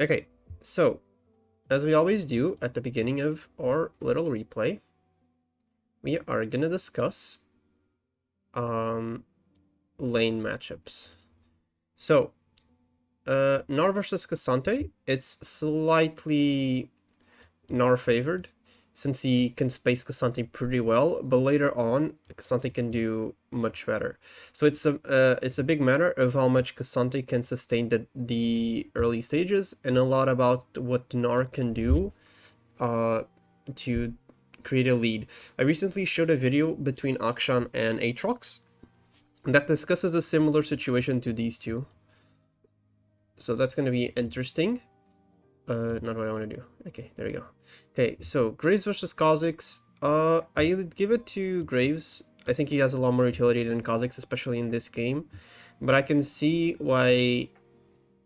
Okay, so as we always do at the beginning of our little replay, we are gonna discuss lane matchups. So Nar versus Cassante, it's slightly Nar favored since he can space Cassante pretty well, but later on Cassante can do much better. So it's a big matter of how much Cassante can sustain the early stages, and a lot about what Nar can do to create a lead. I recently showed a video between Akshan and Aatrox that discusses a similar situation to these two. So that's going to be interesting. Not what I want to do. Okay, there we go. Okay, so Graves versus Kha'Zix. I would give it to Graves. I think he has a lot more utility than Kha'Zix, especially in this game. But I can see why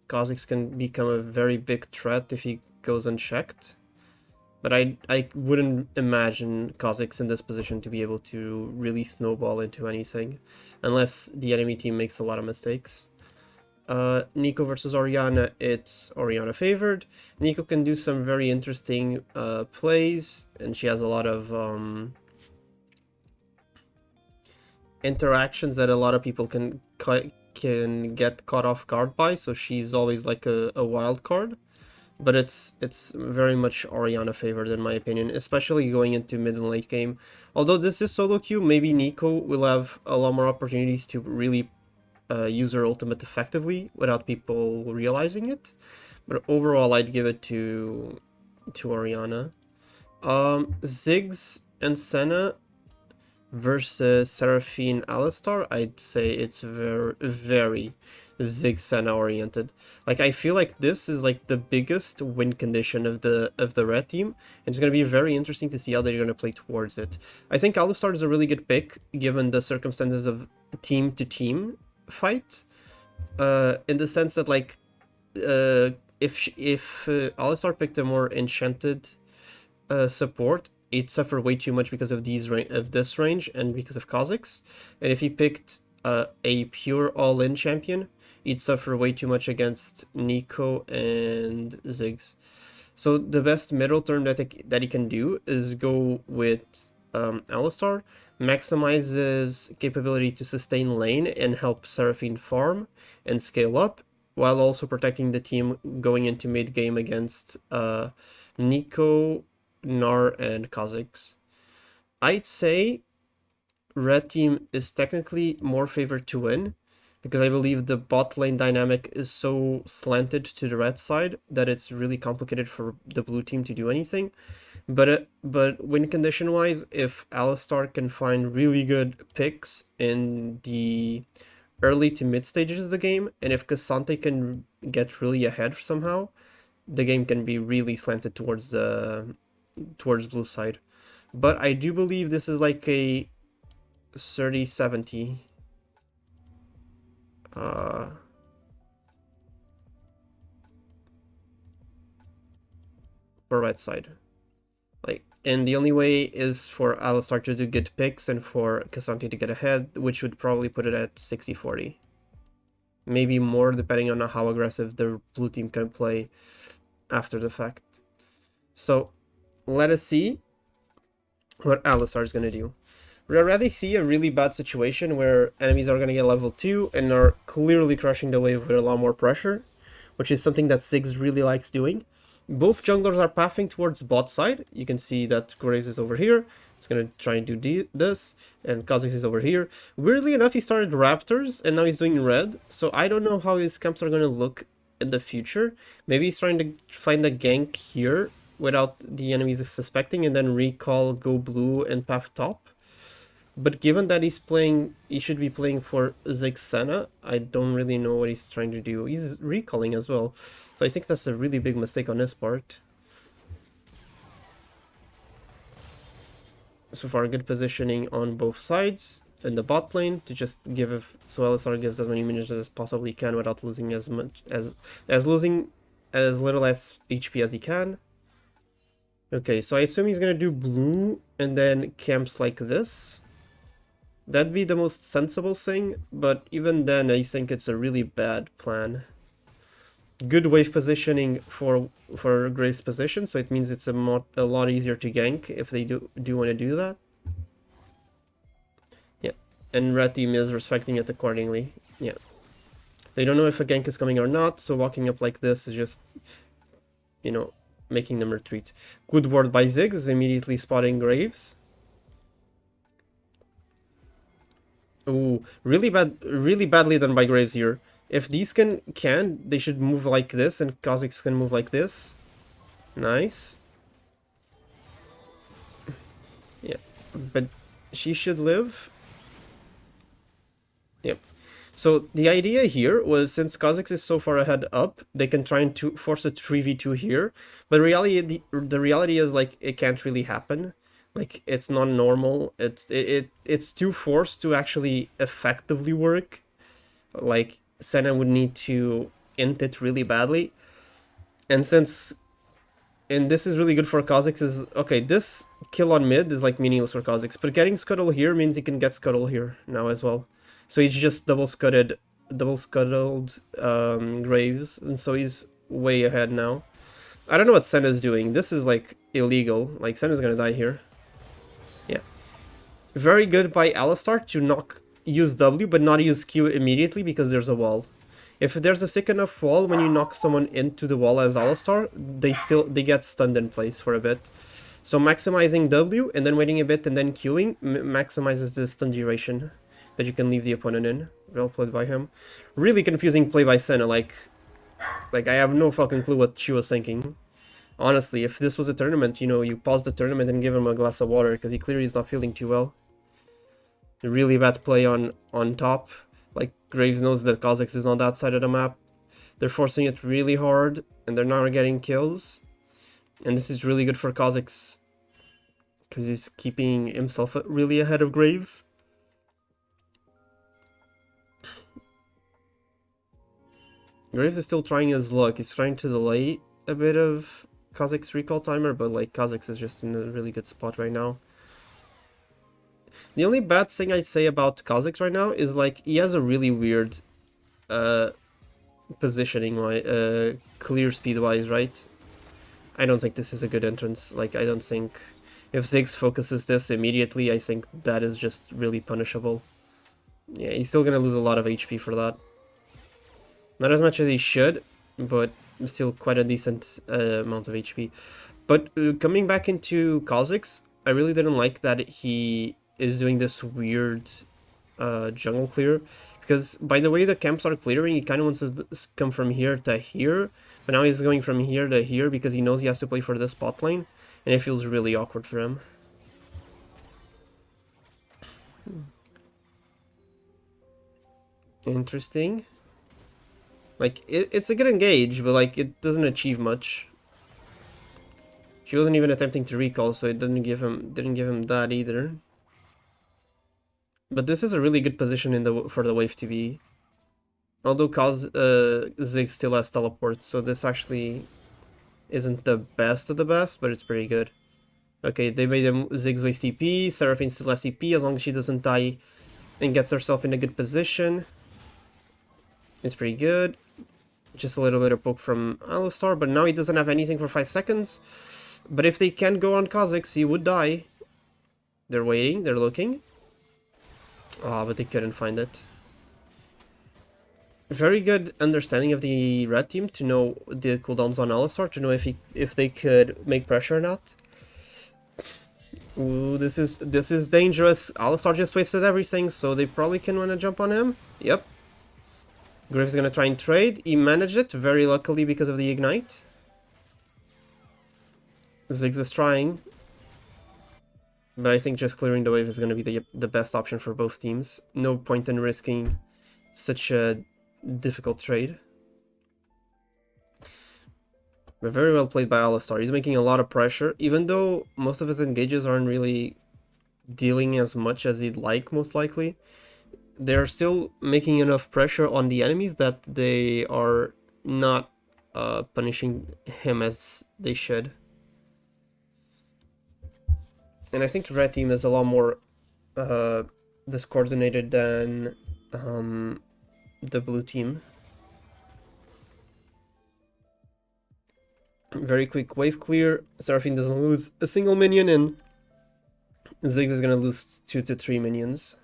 Kha'Zix can become a very big threat if he goes unchecked. But I wouldn't imagine Kha'Zix in this position to be able to really snowball into anything, unless the enemy team makes a lot of mistakes. Neeko versus Orianna, it's Orianna favored. Neeko can do some very interesting plays, and she has a lot of interactions that a lot of people can get caught off guard by, so she's always like a wild card. But it's very much Orianna favored in my opinion, especially going into mid and late game. Although this is solo queue, maybe Neeko will have a lot more opportunities to really use her ultimate effectively without people realizing it. But overall, I'd give it to Orianna. Ziggs and Senna versus Seraphine Alistar, I'd say it's very Ziggs Senna oriented. Like, I feel like this is like the biggest win condition of the red team, and it's going to be very interesting to see how they're going to play towards it. I think Alistar is a really good pick given the circumstances of team to team fight, in the sense that like if Alistar picked a more enchanted support, he'd suffer way too much because of this range and because of Kha'Zix. And if he picked a pure all-in champion, he'd suffer way too much against Neeko and Ziggs. So the best middle term that he can do is go with Alistar, maximizes capability to sustain lane and help Seraphine farm and scale up, while also protecting the team going into mid game against Neeko, Nar, and Kha'Zix. I'd say red team is technically more favored to win, because I believe the bot lane dynamic is so slanted to the red side that it's really complicated for the blue team to do anything. But win condition wise, if Alistar can find really good picks in the early to mid stages of the game, and if Cassante can get really ahead somehow, the game can be really slanted towards blue side. But I do believe this is like a 30-70 for red side. Like, and the only way is for Alistar to do good picks and for Cassante to get ahead, which would probably put it at 60-40. Maybe more, depending on how aggressive the blue team can play after the fact. So let us see what Alistar is going to do. We already see a really bad situation where enemies are going to get level 2 and are clearly crushing the wave with a lot more pressure, which is something that Ziggs really likes doing. Both junglers are pathing towards bot side. You can see that Graves is over here. It's going to try and do this, and Kha'Zix is over here. Weirdly enough, he started Raptors, and now he's doing red, so I don't know how his camps are going to look in the future. Maybe he's trying to find a gank here without the enemies suspecting, and then recall, go blue, and path top. But given that he should be playing for Ziggs Senna, I don't really know what he's trying to do. He's recalling as well, so I think that's a really big mistake on his part. So far, good positioning on both sides in the bot lane to just give, so Alistar gives as many minions as possibly can without losing as much losing as little as HP as he can. Okay, so I assume he's gonna do blue and then camps like this. That'd be the most sensible thing, but even then I think it's a really bad plan. Good wave positioning for Graves' position, so it means it's a lot easier to gank if they do want to do that. Yeah, and red team is respecting it accordingly. Yeah, they don't know if a gank is coming or not, so walking up like this is just, you know, making them retreat. Good ward by Ziggs, immediately spotting Graves. Ooh, really badly done by Graves here. If these can, they should move like this, and Kha'Zix can move like this. Nice. Yeah, but she should live. Yep. So the idea here was, since Kha'Zix is so far ahead up, they can try and force a 3v2 here. But the reality is, like, it can't really happen. Like, it's not normal. It's too forced to actually effectively work. Like, Senna would need to int it really badly. And this is really good for Kha'Zix, is, okay, this kill on mid is like meaningless for Kha'Zix, but getting Scuttle here means he can get Scuttle here now as well. So he's just double scuttled Graves, and so he's way ahead now. I don't know what Senna's doing. This is like illegal. Like, Senna's gonna die here. Yeah. Very good by Alistar to use W but not use Q immediately because there's a wall. If there's a thick enough wall, when you knock someone into the wall as Alistar, they get stunned in place for a bit. So maximizing W and then waiting a bit and then queuing maximizes the stun duration that you can leave the opponent in. Well played by him. Really confusing play by Senna, like I have no fucking clue what she was thinking. Honestly, if this was a tournament, you know, you pause the tournament and give him a glass of water, because he clearly is not feeling too well. A really bad play on top. Like, Graves knows that Kha'Zix is on that side of the map. They're forcing it really hard, and they're not getting kills. And this is really good for Kha'Zix, because he's keeping himself really ahead of Graves. Graves is still trying his luck. He's trying to delay a bit of Kha'Zix recall timer, but like, Kha'Zix is just in a really good spot right now. The only bad thing I'd say about Kha'Zix right now is, like, he has a really weird positioning, clear speed wise, right? I don't think this is a good entrance. Like, I don't think if Ziggs focuses this immediately, I think that is just really punishable. Yeah, he's still gonna lose a lot of HP for that. Not as much as he should, but still quite a decent amount of HP. But coming back into Kha'Zix, I really didn't like that he is doing this weird jungle clear, because by the way the camps are clearing, he kind of wants to come from here to here, but now he's going from here to here because he knows he has to play for this spot lane, and it feels really awkward for him. Interesting. Like, it's a good engage, but like, it doesn't achieve much. She wasn't even attempting to recall, so it didn't give him that either. But this is a really good position for the wave to be. Although Ziggs still has teleport, so this actually isn't the best of the best, but it's pretty good. Okay, they made him Ziggs waste TP, Seraphine still has TP, as long as she doesn't die and gets herself in a good position. It's pretty good. Just a little bit of poke from Alistar, but now he doesn't have anything for 5 seconds. But if they can go on Kha'Zix, he would die. They're waiting, they're looking. Ah, but they couldn't find it. Very good understanding of the red team to know the cooldowns on Alistar, to know if they could make pressure or not. Ooh, this is dangerous. Alistar just wasted everything, so they probably can want to jump on him. Yep. Graves is gonna try and trade. He managed it, very luckily because of the ignite. Ziggs is trying. But I think just clearing the wave is going to be the best option for both teams. No point in risking such a difficult trade. But very well played by Alistar. He's making a lot of pressure, even though most of his engages aren't really dealing as much as he'd like, most likely. They're still making enough pressure on the enemies that they are not punishing him as they should. And I think the red team is a lot more discoordinated than the blue team. Very quick wave clear. Seraphine doesn't lose a single minion, and Ziggs is gonna lose 2 to 3 minions.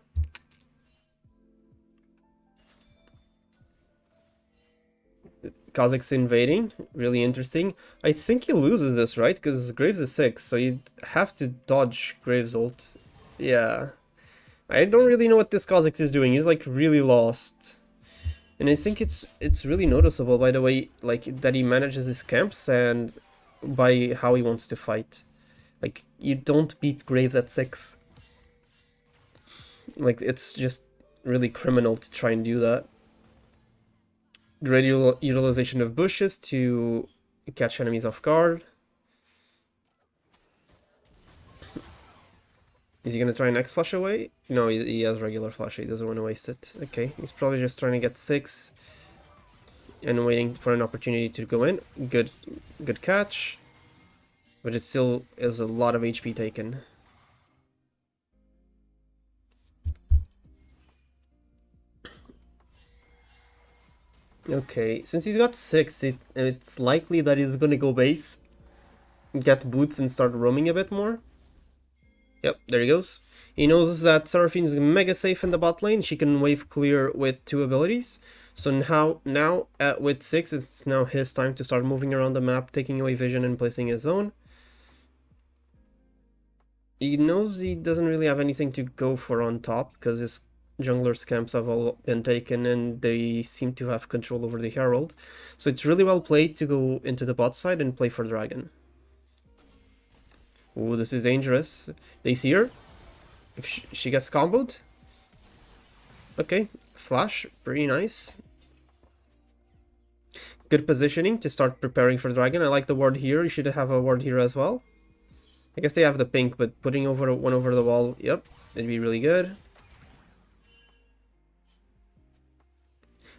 Kazakh's invading, really interesting. I think he loses this, right? Because Graves is 6, so you'd have to dodge Graves' ult. Yeah. I don't really know what this Kazakh is doing. He's like really lost. And I think it's really noticeable by the way, like, that he manages his camps and by how he wants to fight. Like, you don't beat Graves at 6. Like, it's just really criminal to try and do that. Great utilization of bushes to catch enemies off guard. Is he gonna try and X flash away? No, he has regular flash. He doesn't want to waste it. Okay, he's probably just trying to get 6 and waiting for an opportunity to go in. Good catch, but it still is a lot of HP taken. Okay, since he's got 6, it's likely that he's gonna go base, get boots, and start roaming a bit more. Yep, there he goes. He knows that Seraphine is mega safe in the bot lane. She can wave clear with 2 abilities. So now with 6, it's now his time to start moving around the map, taking away vision and placing his own. He knows he doesn't really have anything to go for on top, because his jungler's camps have all been taken and they seem to have control over the Herald. So it's really well played to go into the bot side and play for Dragon. Oh, this is dangerous. They see her. If she gets comboed. Okay, flash, pretty nice. Good positioning to start preparing for Dragon. I like the ward here. You should have a ward here as well. I guess they have the pink, but putting one over the wall, yep, it'd be really good.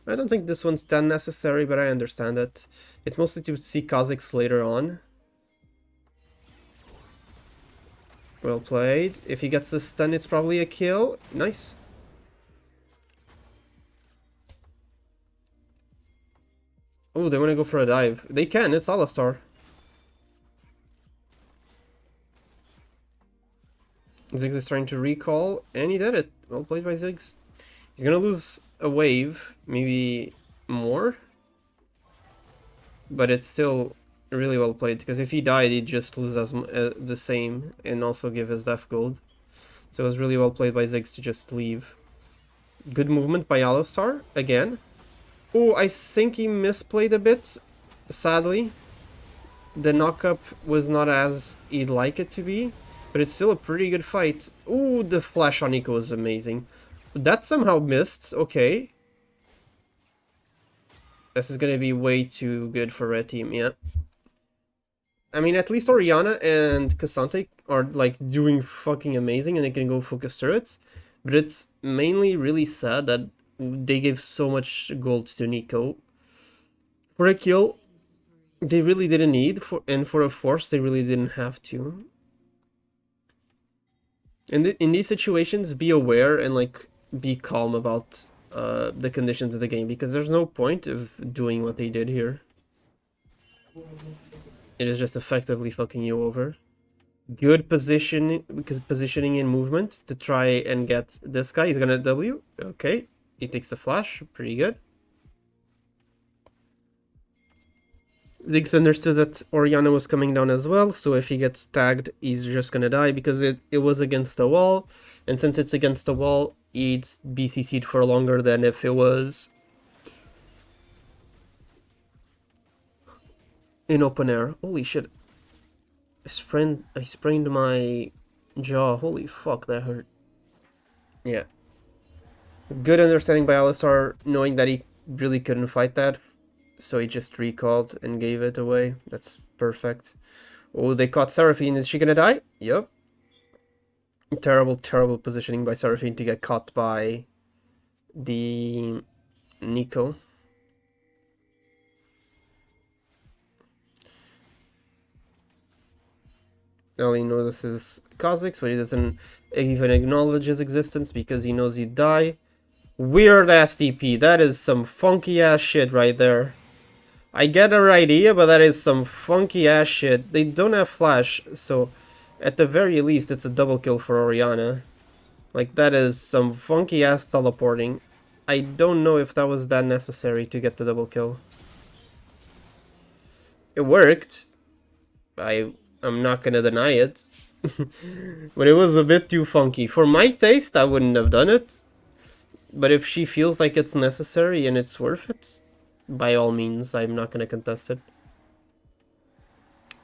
I don't think this one's that necessary, but I understand it. It's mostly to see Kazakhs later on. Well played. If he gets the stun, it's probably a kill. Nice. Oh, they want to go for a dive. They can, it's Alistar. Ziggs is trying to recall, and he did it. Well played by Ziggs. He's gonna lose a wave, maybe more. But it's still really well played, because if he died, he'd just lose the same and also give his death gold. So it was really well played by Ziggs to just leave. Good movement by Alistar, again. Oh, I think he misplayed a bit, sadly. The knockup was not as he'd like it to be, but it's still a pretty good fight. Oh, the flash on Eco is amazing. That somehow missed, okay. This is gonna be way too good for red team, yeah. I mean, at least Orianna and Cassante are like doing fucking amazing and they can go focus turrets. But it's mainly really sad that they gave so much gold to Nico. For a kill, they really didn't need, and for a force, they really didn't have to. And in these situations, be aware and like be calm about the conditions of the game, because there's no point of doing what they did here. It is just effectively fucking you over. Good position, because positioning and movement to try and get this guy. He's gonna W. Okay, he takes the flash. Pretty good. Ziggs understood that Orianna was coming down as well, so if he gets tagged, he's just gonna die, because it was against the wall, and since it's against the wall, he'd be CC'd for longer than if it was in open air. Holy shit. I sprained my jaw. Holy fuck, that hurt. Yeah. Good understanding by Alistar, knowing that he really couldn't fight that. So he just recalled and gave it away. That's perfect. Oh, they caught Seraphine. Is she gonna die? Yep. Terrible, terrible positioning by Seraphine to get caught by the Nico. All he notices Kha'Zix, but he doesn't even acknowledge his existence because he knows he'd die. Weird ass TP. That is some funky ass shit right there. I get her idea, but that is some funky ass shit. They don't have flash, so at the very least, it's a double kill for Oriana. Like, that is some funky ass teleporting. I don't know if that was that necessary to get the double kill. It worked. I'm not gonna deny it. But it was a bit too funky. For my taste, I wouldn't have done it. But if she feels like it's necessary and it's worth it, by all means, I'm not gonna contest it.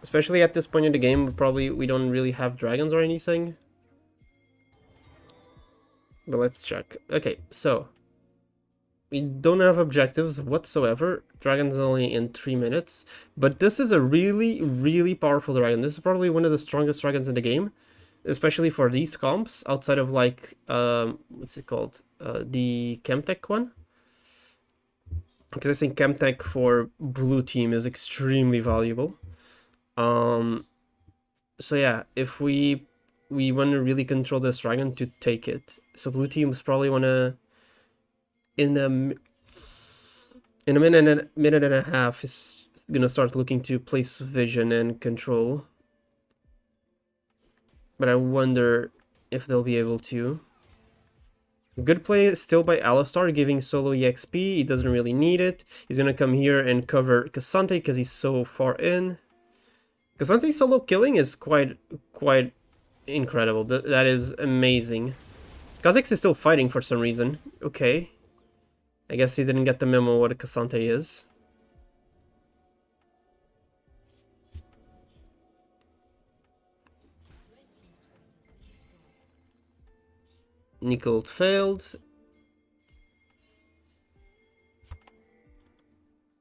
Especially at this point in the game, we don't really have dragons or anything. But let's check. Okay, so we don't have objectives whatsoever. Dragon's only in 3 minutes. But this is a really, really powerful dragon. This is probably one of the strongest dragons in the game. Especially for these comps, outside of like, what's it called? The Chemtech one. Because I think Chemtech for blue team is extremely valuable. So yeah, if we want to really control this dragon to take it. So blue teams probably want to, in a minute and a half, is going to start looking to place vision and control. But I wonder if they'll be able to. Good play still by Alistar, giving solo EXP. He doesn't really need it. He's going to come here and cover Cassante because he's so far in. Cassante solo killing is quite incredible. That is amazing. Kha'Zix is still fighting for some reason. Okay. I guess he didn't get the memo what a Cassante is. Nicole failed.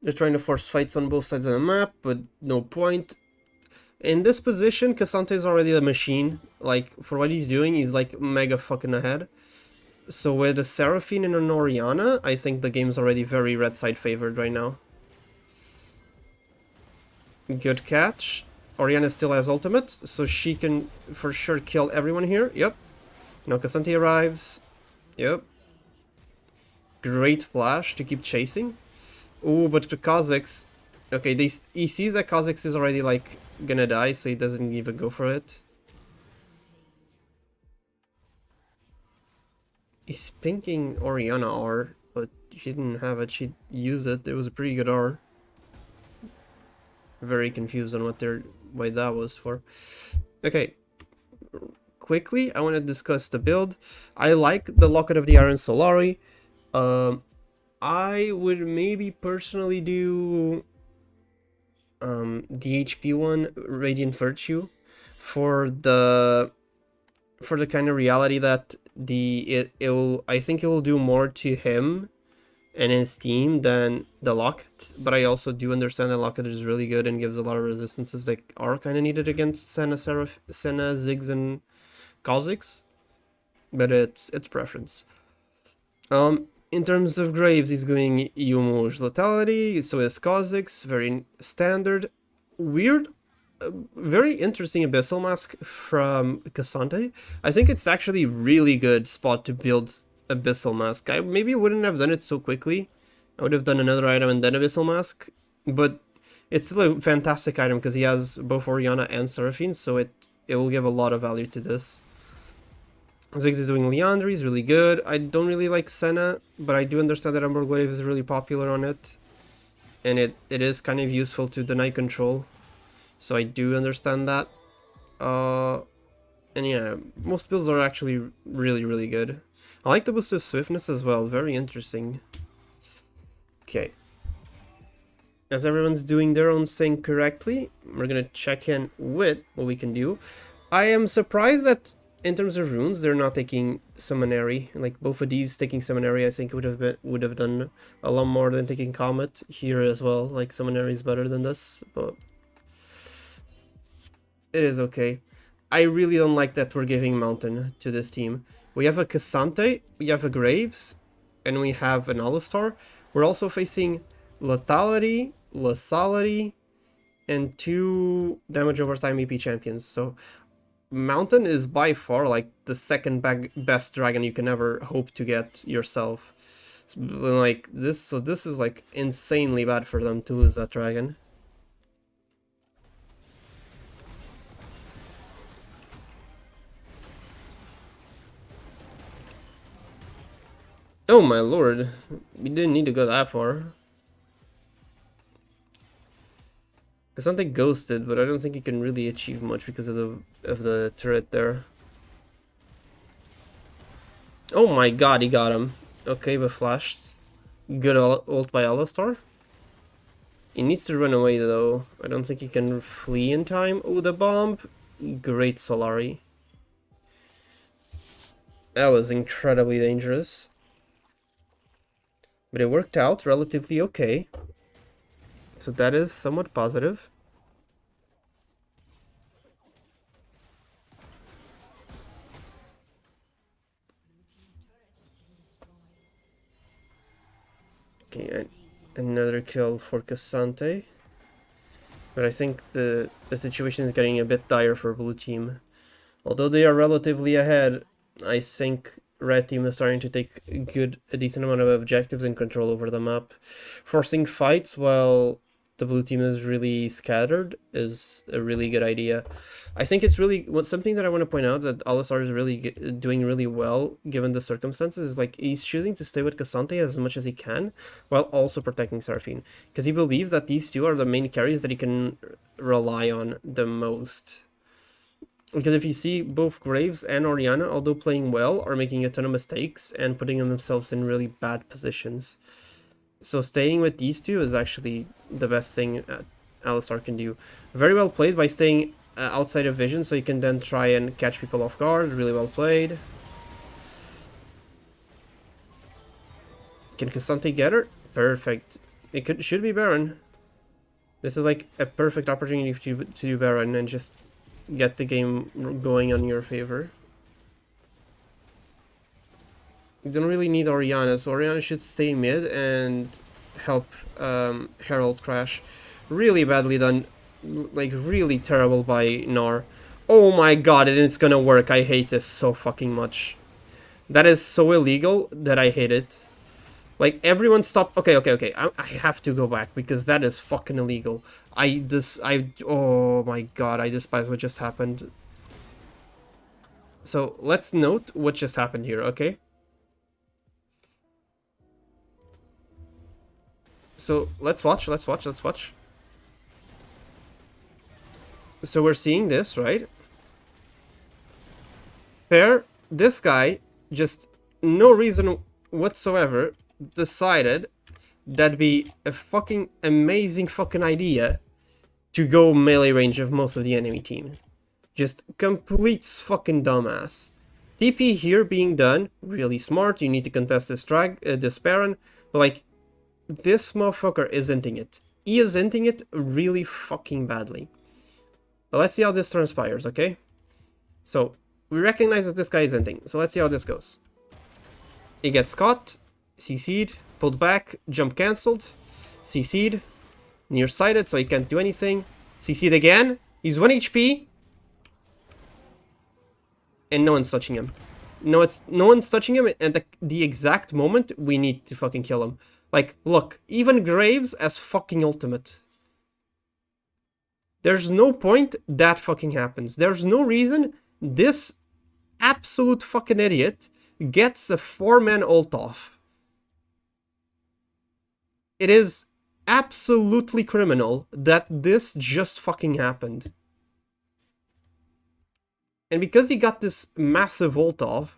They're trying to force fights on both sides of the map, but no point. In this position, Cassante is already a machine. Like, for what he's doing, he's like mega fucking ahead. So with a Seraphine and an Oriana, I think the game's already very red side favored right now. Good catch. Oriana still has ultimate, so she can for sure kill everyone here. Yep. Now Cassante arrives. Yep. Great flash to keep chasing. Oh, but the Kha'Zix... Okay, he sees that Kha'Zix is already, like, gonna die, so he doesn't even go for it. He's pinking Oriana R, but she didn't have it. She used it. It was a pretty good R. Very confused on why that was for. Okay. Quickly, I want to discuss the build. I like the Locket of the Iron Solari. I would maybe personally do the HP one, Radiant Virtue, for the kind of reality that I think it will do more to him and his team than the Locket, but I also do understand that Locket is really good and gives a lot of resistances that are kind of needed against Senna, Ziggs, and Kha'Zix, but it's preference. In terms of Graves, he's going Yumu's Lethality, so is Kha'Zix, very standard. Weird, very interesting Abyssal Mask from Cassante. I think it's actually really good spot to build Abyssal Mask. I maybe wouldn't have done it so quickly. I would have done another item and then Abyssal Mask, but it's still a fantastic item because he has both Oriana and Seraphine, so it will give a lot of value to this. Ziggs is doing Liandry, is really good. I don't really like Senna, but I do understand that Umber Glaive is really popular on it. And it is kind of useful to deny control. So I do understand that. And yeah, most builds are actually really, really good. I like the boost of Swiftness as well, very interesting. Okay. As everyone's doing their own thing correctly, we're gonna check in with what we can do. I am surprised that in terms of runes, they're not taking Summonary. Like both of these taking Summonary, I think would have done a lot more than taking Comet here as well. Like Summonary is better than this, but it is okay. I really don't like that we're giving Mountain to this team. We have a Cassante, we have a Graves, and we have an Alistar. We're also facing Lethality, Lethality, and 2 damage over time EP champions. So Mountain is by far like the second best dragon you can ever hope to get yourself. Like this, so this is like insanely bad for them to lose that dragon. Oh my lord, we didn't need to go that far. Something ghosted, but I don't think he can really achieve much because of the turret there. Oh my god, he got him. Okay, but flashed. Good ult by Alistar. He needs to run away though. I don't think he can flee in time. Oh, the bomb. Great Solari. That was incredibly dangerous. But it worked out relatively okay. So that is somewhat positive. Okay, another kill for Cassante. But I think the situation is getting a bit dire for blue team. Although they are relatively ahead, I think red team is starting to take a decent amount of objectives and control over the map. Forcing fights while the blue team is really scattered is a really good idea. I think it's really something that I want to point out that Alistar is really doing really well given the circumstances. Is like he's choosing to stay with Cassante as much as he can while also protecting Seraphine, because he believes that these two are the main carries that he can rely on the most. Because if you see, both Graves and Orianna, although playing well, are making a ton of mistakes and putting themselves in really bad positions. So staying with these two is actually the best thing Alistar can do. Very well played by staying outside of vision, so you can then try and catch people off guard. Really well played. Can Cassante get her? Perfect. It should be Baron. This is like a perfect opportunity to do Baron and just get the game going on your favor. You don't really need Orianna, so Orianna should stay mid and help Herald crash. Really badly done, like really terrible by Gnar. Oh my god, and it's gonna work. I hate this so fucking much. That is so illegal that I hate it. Like, everyone stop. Okay. I have to go back because that is fucking illegal. Oh my god, I despise what just happened. So, let's note what just happened here, okay? So, let's watch. So, we're seeing this, right? Fair, this guy, just no reason whatsoever, decided that'd be a fucking amazing fucking idea to go melee range of most of the enemy team. Just complete fucking dumbass. TP here being done, really smart. You need to contest this this Baron, but like, this motherfucker is inting it. He is inting it really fucking badly. But let's see how this transpires, okay? So, we recognize that this guy is inting, so let's see how this goes. He gets caught, CC'd, pulled back, jump cancelled, CC'd, nearsighted, so he can't do anything. CC'd again, he's 1 HP, and no one's touching him. No one's touching him at the exact moment we need to fucking kill him. Like, look, even Graves has fucking ultimate. There's no point that fucking happens. There's no reason this absolute fucking idiot gets a 4-man ult off. It is absolutely criminal that this just fucking happened. And because he got this massive ult off,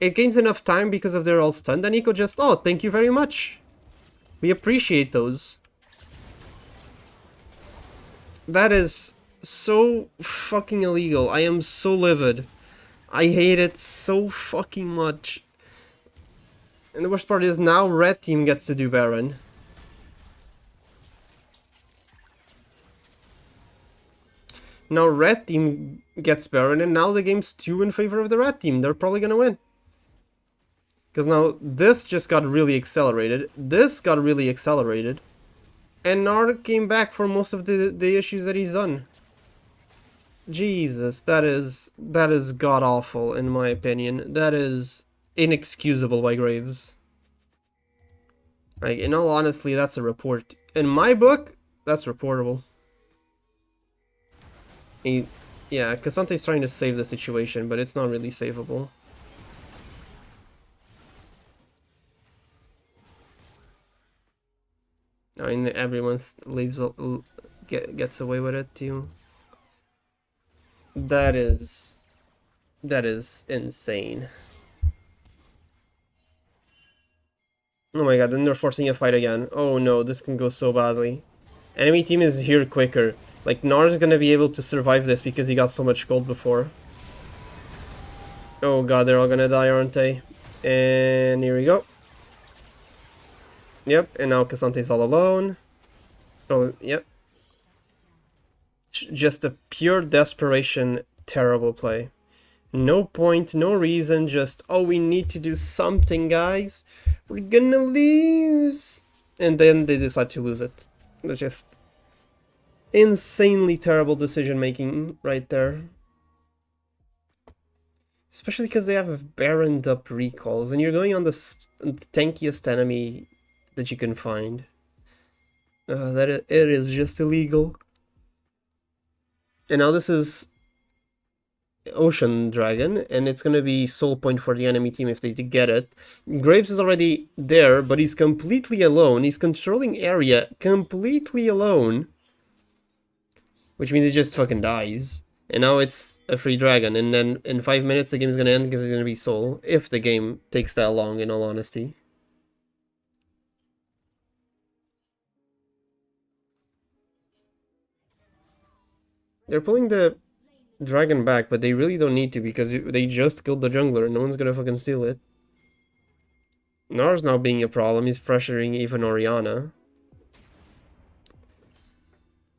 it gains enough time because of they're all stunned, and Nico just, oh, thank you very much. We appreciate those. That is so fucking illegal. I am so livid. I hate it so fucking much. And the worst part is now red team gets to do Baron. Now red team gets Baron, and now the game's 2 in favor of the red team. They're probably gonna win. Because now this just got really accelerated. This got really accelerated. And Gnar came back for most of the issues that he's done. Jesus, that is god-awful in my opinion. That is inexcusable by Graves. Like, in all honesty, that's a report. In my book, that's reportable. Yeah, Casante's trying to save the situation, but it's not really savable. I mean, everyone gets away with it too. That is insane. Oh my god, then they're forcing a fight again. Oh no, this can go so badly. Enemy team is here quicker. Like, Nar's gonna be able to survive this because he got so much gold before. Oh god, they're all gonna die, aren't they? And here we go. Yep, and now Casante's all alone. Oh, yep. Just a pure desperation, terrible play. No point, no reason, just, oh, we need to do something, guys. We're gonna lose. And then they decide to lose it. They're just insanely terrible decision making right there. Especially because they have baroned up recalls, and you're going on the tankiest enemy that you can find. It is just illegal. And now this is Ocean Dragon, and it's gonna be soul point for the enemy team if they get it. Graves is already there, but he's completely alone. He's controlling area completely alone. Which means he just fucking dies. And now it's a free dragon, and then in 5 minutes the game's gonna end because it's gonna be soul. If the game takes that long, in all honesty. They're pulling the dragon back, but they really don't need to because they just killed the jungler and no one's gonna fucking steal it. Nar's now being a problem. He's pressuring even Orianna.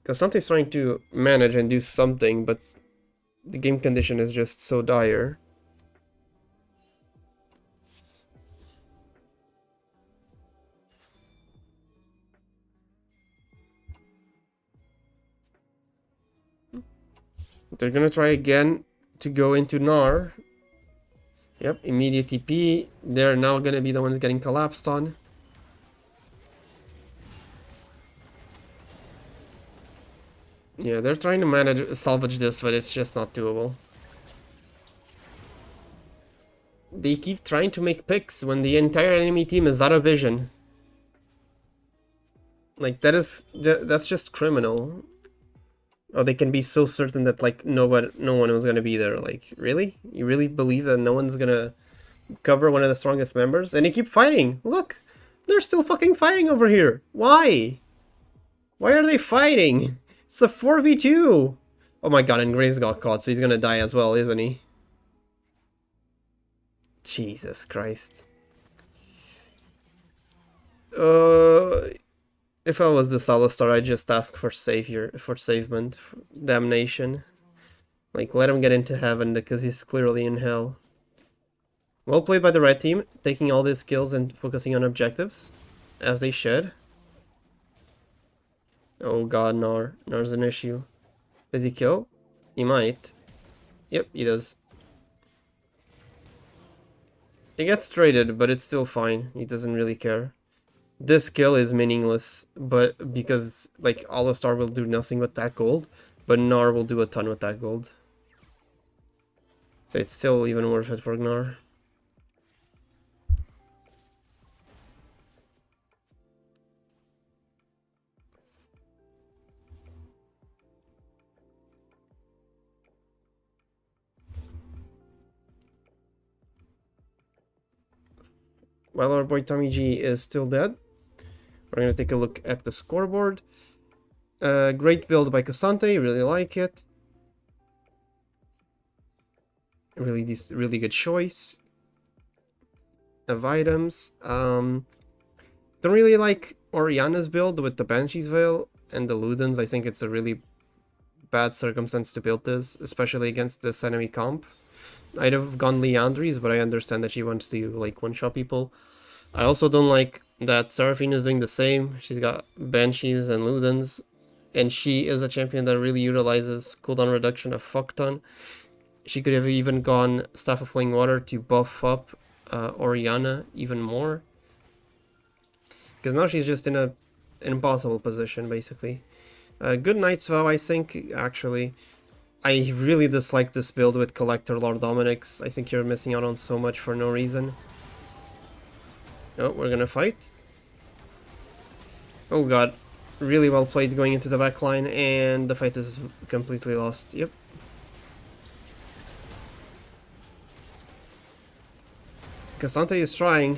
Casante's trying to manage and do something, but the game condition is just so dire. They're gonna try again to go into Nar. Yep, immediate TP. They're now gonna be the ones getting collapsed on. Yeah, they're trying to salvage this, but it's just not doable. They keep trying to make picks when the entire enemy team is out of vision. Like, that's just criminal. Oh, they can be so certain that, like, no one was gonna be there. Like, really? You really believe that no one's gonna cover one of the strongest members? And they keep fighting! Look! They're still fucking fighting over here! Why? Why are they fighting? It's a 4v2! Oh my god, and Graves got caught, so he's gonna die as well, isn't he? Jesus Christ. If I was this Alistar, I'd just ask for savement, for damnation. Like, let him get into heaven because he's clearly in hell. Well played by the red team, taking all these skills and focusing on objectives, as they should. Oh god, Nar's an issue. Does he kill? He might. Yep, he does. He gets traded, but it's still fine. He doesn't really care. This kill is meaningless, but because, like, Alistar will do nothing with that gold, but Gnar will do a ton with that gold. So it's still even worth it for Gnar. While our boy Tommy G is still dead, we're going to take a look at the scoreboard. Great build by Casante, really like it. Really good choice of items. Don't really like Orianna's build with the Banshee's Veil and the Ludens. I think it's a really bad circumstance to build this, especially against this enemy comp. I'd have gone Leandri's, but I understand that she wants to, like, one-shot people. I also don't like that Seraphine is doing the same. She's got Banshees and Ludens, and she is a champion that really utilizes cooldown reduction a fuck ton. She could have even gone Staff of Flowing Water to buff up Orianna even more. Because now she's just in an impossible position, basically. Good Knight's Vow, I think, actually. I really dislike this build with Collector Lord Dominic's. I think you're missing out on so much for no reason. Oh, we're gonna fight. Oh god. Really well played going into the backline, and the fight is completely lost. Yep. Cassante is trying.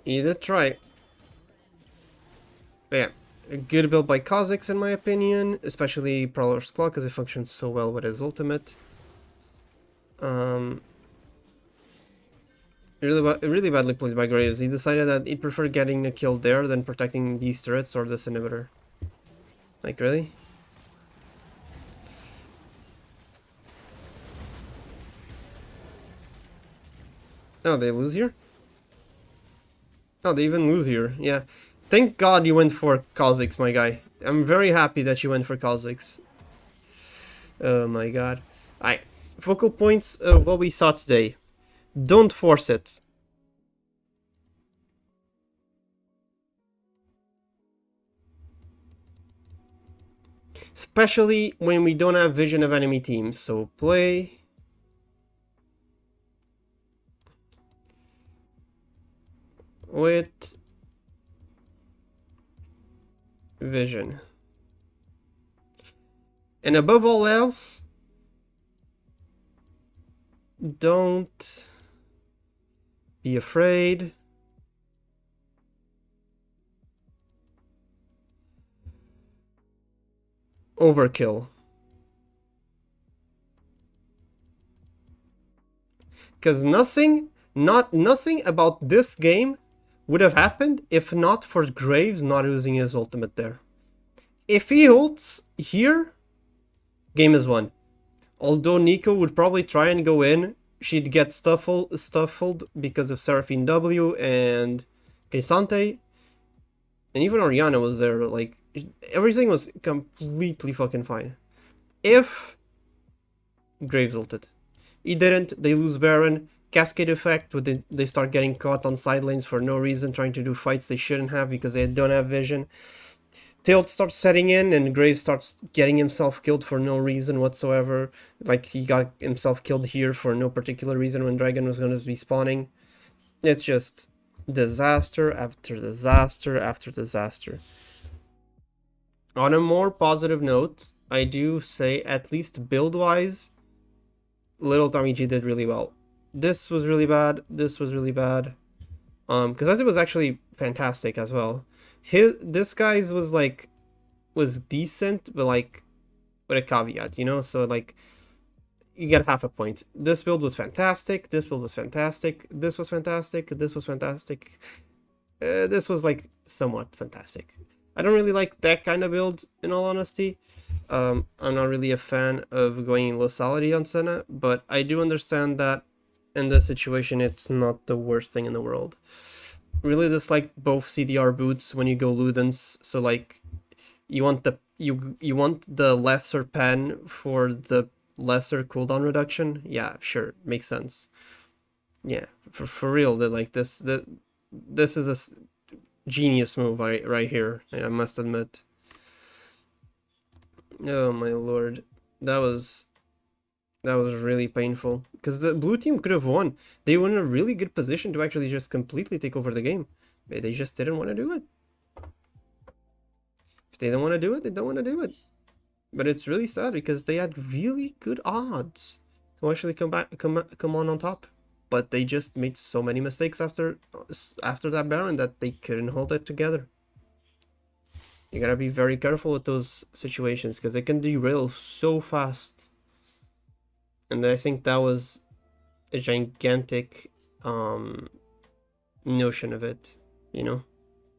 He did try. But yeah, a good build by Kha'Zix in my opinion, especially Prowler's Claw because it functions so well with his ultimate. Really badly played by Graves. He decided that he'd prefer getting a kill there than protecting these turrets or this inhibitor. Like, really? Oh, they lose here? Oh, they even lose here. Yeah. Thank God you went for Kha'Zix, my guy. I'm very happy that you went for Kha'Zix. Oh my god. Alright. Focal points of what we saw today. Don't force it. Especially when we don't have vision of enemy teams. So play... with... vision. And above all else... don't... be afraid. Overkill. Because nothing about this game would have happened if not for Graves not using his ultimate there. If he ults here, game is won. Although Nico would probably try and go in, she'd get stuffled because of Seraphine W and Cassante. And even Oriana was there, like, everything was completely fucking fine. If Graves ulted. He didn't, they lose Baron. Cascade effect, they start getting caught on side lanes for no reason, trying to do fights they shouldn't have because they don't have vision. Tilt starts setting in and Graves starts getting himself killed for no reason whatsoever. Like, he got himself killed here for no particular reason when Dragon was going to be spawning. It's just disaster after disaster after disaster. On a more positive note, I do say, at least build-wise, Little Tommy G did really well. This was really bad. This was really bad. Because it was actually fantastic as well. This guy's was decent, but like with a caveat, you know. So like you get half a point. This build was fantastic. This build was fantastic. This was fantastic. This was fantastic. This was like somewhat fantastic. I don't really like that kind of build, in all honesty. I'm not really a fan of going lethality on Senna, but I do understand that in this situation it's not the worst thing in the world. Really dislike both CDR boots when you go Ludens, so like you want the you want the lesser pen for the lesser cooldown reduction. Yeah, sure, makes sense. Yeah, for real, that like this is a genius move right here, I must admit. Oh my lord, that was really painful because the blue team could have won. They were in a really good position to actually just completely take over the game. They just didn't want to do it. If they don't want to do it, they don't want to do it. But it's really sad because they had really good odds to actually come on top. But they just made so many mistakes after that Baron that they couldn't hold it together. You gotta be very careful with those situations because they can derail so fast. And I think that was a gigantic notion of it, you know?